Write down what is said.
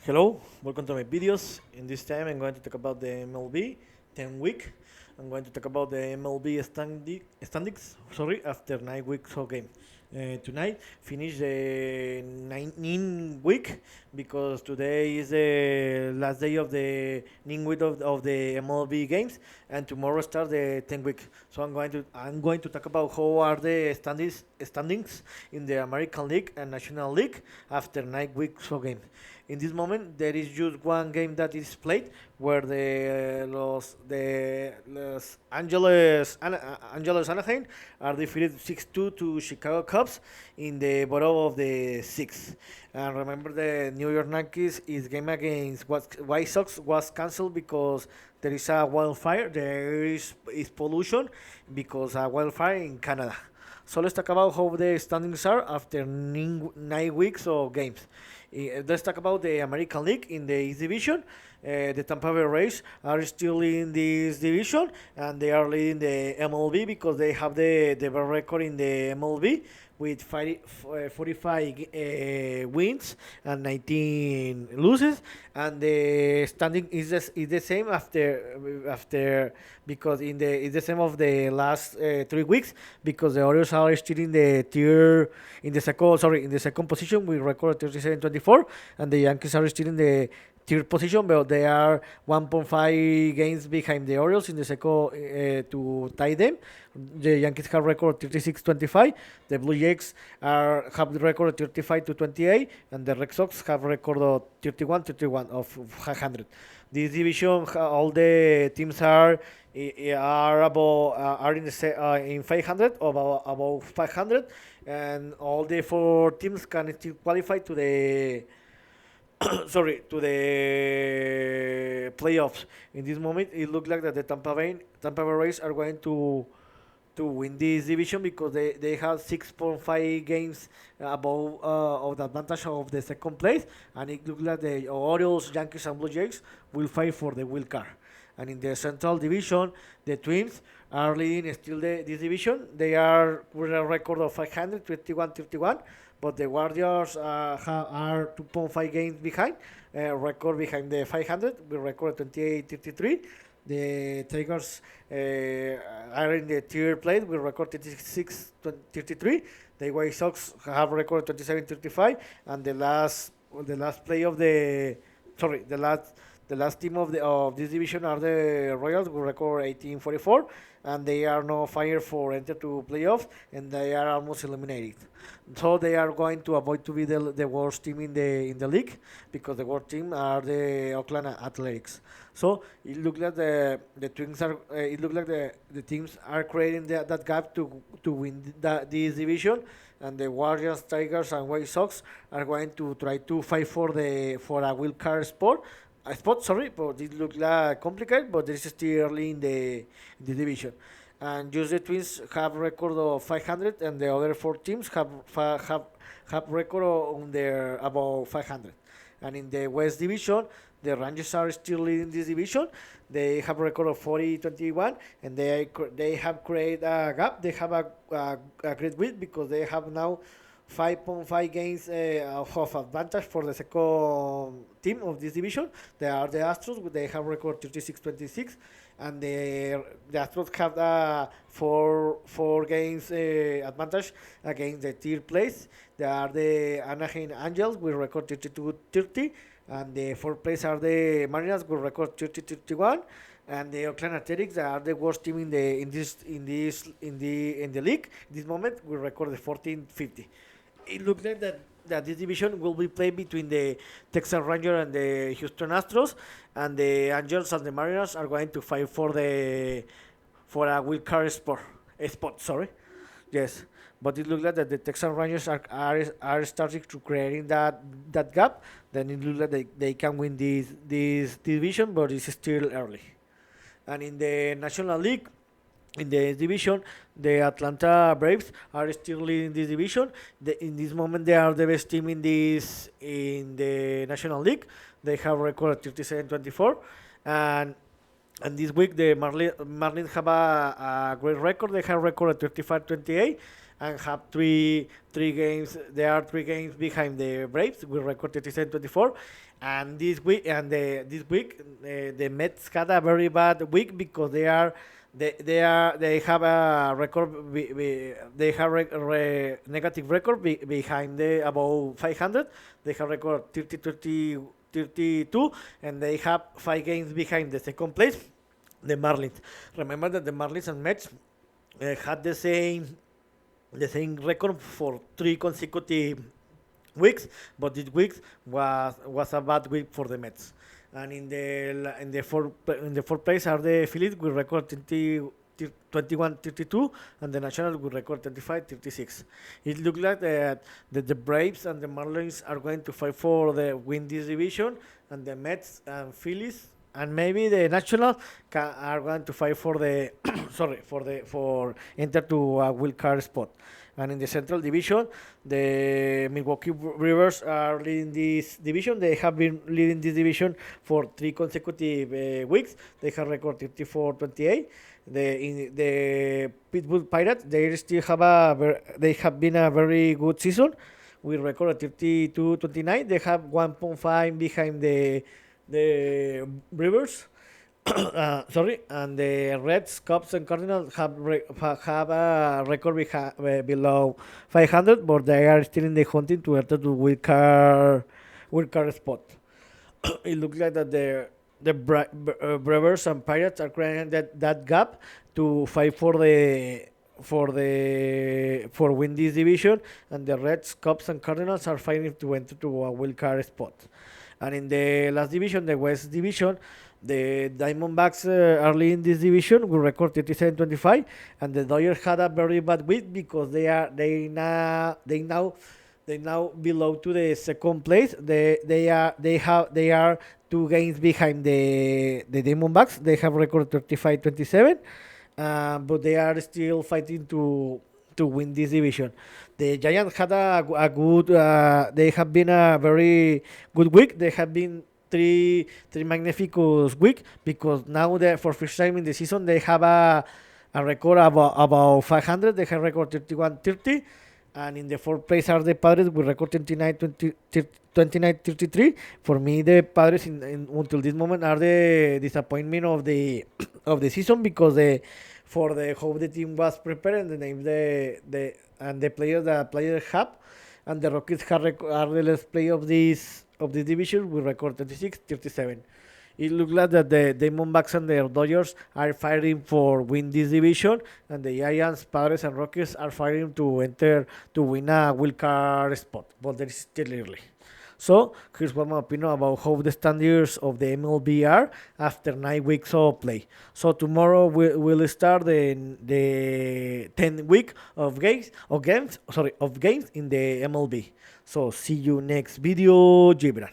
Hello, welcome to my videos. In this time, I'm going to talk about the MLB 10 week. I'm going to talk about the MLB standings. Sorry, after 9 weeks of game. Tonight, finish the 19 week because today is the last day of the 9 week of the MLB games, and tomorrow start the 10 week. So I'm going to talk about how are the standings in the American League and National League after 9 weeks of game. In this moment, there is just one game that is played where the Los Angeles Anaheim are defeated 6-2 to Chicago Cubs in the bottom of the sixth. And remember, the New York Yankees is game against White Sox was cancelled because there is a wildfire. There is pollution because a wildfire in Canada. So let's talk about how the standings are after 9 weeks of games. Let's talk about the American League in the East Division. The Tampa Bay Rays are still in this division and they are leading the MLB because they have the best record in the MLB with 45 wins and 19 losses, and the standing is the same after because it's the same of the last 3 weeks because the Orioles are still in the tier in the second position with record 37-24, and the Yankees are still in the third position, but they are 1.5 games behind the Orioles in the second to tie them. The Yankees have record 36-25. The Blue Jays have the record 35-28, and the Red Sox have record of 31-31 of 500. This division, all the teams are above are in 500 or above 500, and all the four teams can still qualify to the to the playoffs. In this moment, it looks like that the Tampa Bay Rays are going to win this division because they have 6.5 games above of the advantage of the second place, and it looks like the Orioles, Yankees, and Blue Jays will fight for the wild card. And in the Central Division, the Twins are leading still this division. They are with a record of 500, 21-31, but the Warriors are 2.5 games behind, record behind the 500, with record 28-33. The Tigers are in the third place with record 36-33. The White Sox have record 27-35, and the last play of the sorry the last team of this division are the Royals with record 18-44, and they are now fired for enter to playoffs, and they are almost eliminated. So they are going to avoid to be the worst team in the league because the worst team are the Oakland Athletics. So it looks like the Twins are. It looks like the teams are creating that gap to win this division, and the Warriors, Tigers, and White Sox are going to try to fight for a wild card spot. Sorry, but it looks like complicated, but this is still early in the division. And just the Twins have record of 500, and the other four teams have record on their about 500. And in the West Division, the Rangers are still leading this division. They have a record of 40-21, and they have created a gap. They have a great win because they have now 5.5 games of advantage for the second team of this division. They are the Astros. They have record 36-26, and the Astros have four games advantage against the third place. They are the Anaheim Angels with record 32-30, and the fourth place are the Mariners with record 30-31, and the Oakland Athletics are the worst team in the league. In this moment, we record the 14-50. It looks like that this division will be played between the Texas Rangers and the Houston Astros, and the Angels and the Mariners are going to fight for a wild card spot. Sorry, yes, but it looks like that the Texas Rangers are starting to creating that gap. Then it looks like they can win this division, but it's still early. And in the National League, in the division, the Atlanta Braves are still leading this division. In this moment, they are the best team in the National League. They have record 37-24, and this week the Marlins have a great record. They have record at 35-28, and have three games. There are 3 games behind the Braves with record 37-24. And this week the Mets had a very bad week because they have a record they have negative record behind the above 500. They have record 32, and they have 5 games behind the second place, the Marlins. Remember that the Marlins and Mets had the same record for 3 consecutive weeks, but this week was a bad week for the Mets. And in the fourth place are the Phillies with record 21-32, and the Nationals with record 35-36. It looks like that the Braves and the Marlins are going to fight for the win this division, and the Mets and Phillies and maybe the Nationals are going to fight for the sorry for enter to a wild card spot. And in the Central Division, the Milwaukee Brewers are leading this division. They have been leading this division for 3 consecutive weeks. They have record 34-28. The Pittsburgh Pirates, they have been a very good season. We record 32-29. They have 1.5 behind the Brewers. Sorry, and the Reds, Cubs, and Cardinals have a record below 500, but they are still in the hunting to enter the wild card spot. It looks like that the Brewers and Pirates are creating that gap to fight for win this division, and the Reds, Cubs, and Cardinals are fighting to enter to a wild card spot. And in the last division, the West Division, the Diamondbacks are leading this division with record 37-25, and the Dodgers had a very bad week because they now below to the second place. They are 2 games behind the Diamondbacks. They have record 35-27, but they are still fighting to win this division. The Giants had a good. They have been a very good week. They have been three magnificent week because now for first time in the season they have a record about 500. They have record 31-30, and in the fourth place are the Padres with record 29-33. For me, the Padres until this moment are the disappointment of the season because for the how the team was prepared and the names the players have, and the Rockies are the last play of this division with record 36-37. It looks like that the Diamondbacks and the Dodgers are fighting for win this division, and the Giants, Padres, and Rockies are fighting to enter to win a wild card spot, but there is still early. So here's what my opinion about how the standards of the MLB are after 9 weeks of play. So tomorrow we'll start the 10 week of games in the MLB. So see you next video, Gibran.